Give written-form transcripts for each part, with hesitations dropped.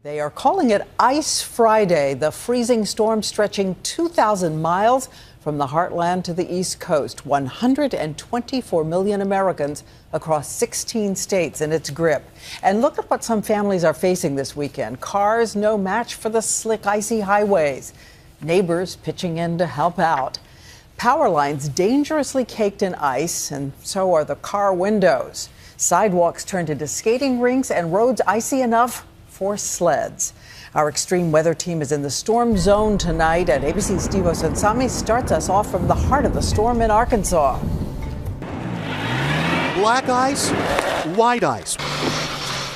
They are calling it Ice Friday, the freezing storm stretching 2,000 miles from the heartland to the East Coast. 124 million Americans across 16 states in its grip. And look at what some families are facing this weekend. Cars no match for the slick, icy highways. Neighbors pitching in to help out. Power lines dangerously caked in ice, and so are the car windows. Sidewalks turned into skating rinks and roads icy enough for sleds. Our extreme weather team is in the storm zone tonight, and ABC's Steve Osunsami starts us off from the heart of the storm in Arkansas. Black ice, white ice.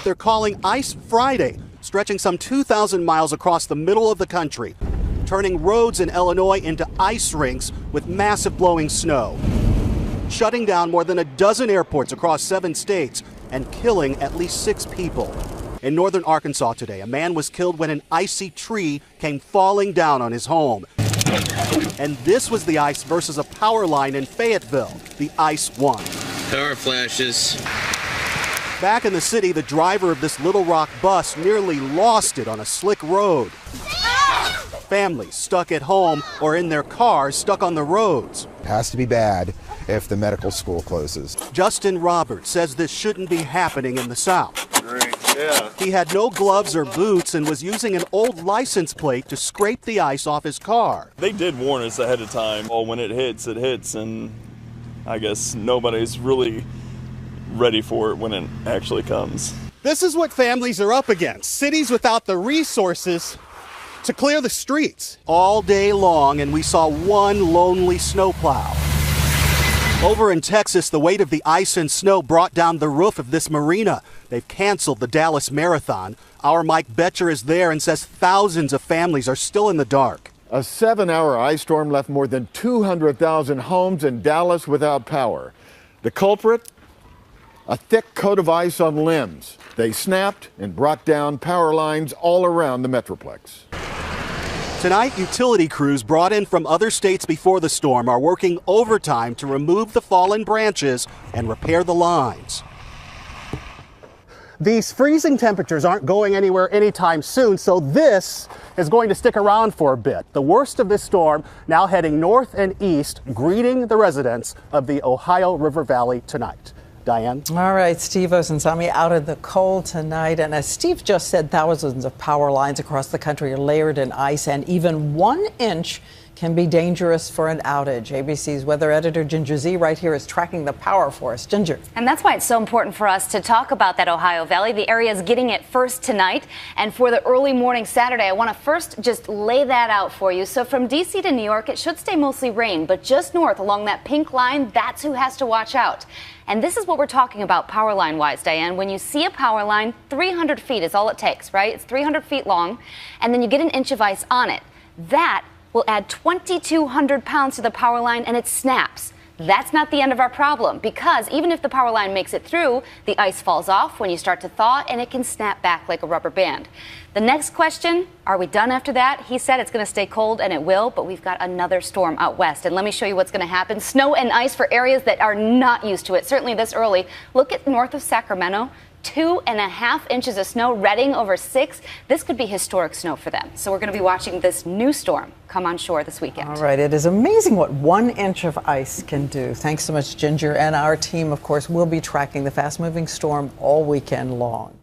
They're calling Ice Friday, stretching some 2,000 miles across the middle of the country, turning roads in Illinois into ice rinks with massive blowing snow, shutting down more than a dozen airports across 7 states and killing at least 6 people. In northern Arkansas today, a man was killed when an icy tree came falling down on his home. And this was the ice versus a power line in Fayetteville. The ice won. Power flashes. Back in the city, the driver of this Little Rock bus nearly lost it on a slick road. Families stuck at home or in their cars stuck on the roads. Has to be bad if the medical school closes. Justin Roberts says this shouldn't be happening in the South. Yeah. He had no gloves or boots and was using an old license plate to scrape the ice off his car. They did warn us ahead of time. Well, when it hits, and I guess nobody's really ready for it when it actually comes. This is what families are up against. Cities without the resources to clear the streets all day long, and we saw one lonely snowplow. Over in Texas, the weight of the ice and snow brought down the roof of this marina. They've canceled the Dallas Marathon. Our Mike Betcher is there and says thousands of families are still in the dark. A 7-hour ice storm left more than 200,000 homes in Dallas without power. The culprit? A thick coat of ice on limbs. They snapped and brought down power lines all around the Metroplex. Tonight, utility crews brought in from other states before the storm are working overtime to remove the fallen branches and repair the lines. These freezing temperatures aren't going anywhere anytime soon, so this is going to stick around for a bit. The worst of this storm now heading north and east, greeting the residents of the Ohio River Valley tonight. Diane? All right, Steve Osunsami out in the cold tonight. And as Steve just said, thousands of power lines across the country are layered in ice, and even 1 inch can be dangerous for an outage. ABC's weather editor Ginger Z right here is tracking the power for us. Ginger. And that's why it's so important for us to talk about that Ohio Valley. The area is getting it first tonight. And for the early morning Saturday, I want to first just lay that out for you. So from D.C. to New York, it should stay mostly rain, but just north along that pink line, that's who has to watch out. And this is what we're talking about power line wise, Diane. When you see a power line, 300 feet is all it takes, right? It's 300 feet long, and then you get an inch of ice on it. That will add 2,200 pounds to the power line, and it snaps. That's not the end of our problem, because even if the power line makes it through, the ice falls off when you start to thaw, and it can snap back like a rubber band. The next question, are we done after that? He said it's going to stay cold, and it will, but we've got another storm out west. And let me show you what's going to happen. Snow and ice for areas that are not used to it, certainly this early. Look at north of Sacramento. 2.5 inches of snow, Redding over 6. This could be historic snow for them. So we're going to be watching this new storm come on shore this weekend. All right, it is amazing what 1 inch of ice can do. Thanks so much, Ginger. And our team, of course, will be tracking the fast-moving storm all weekend long.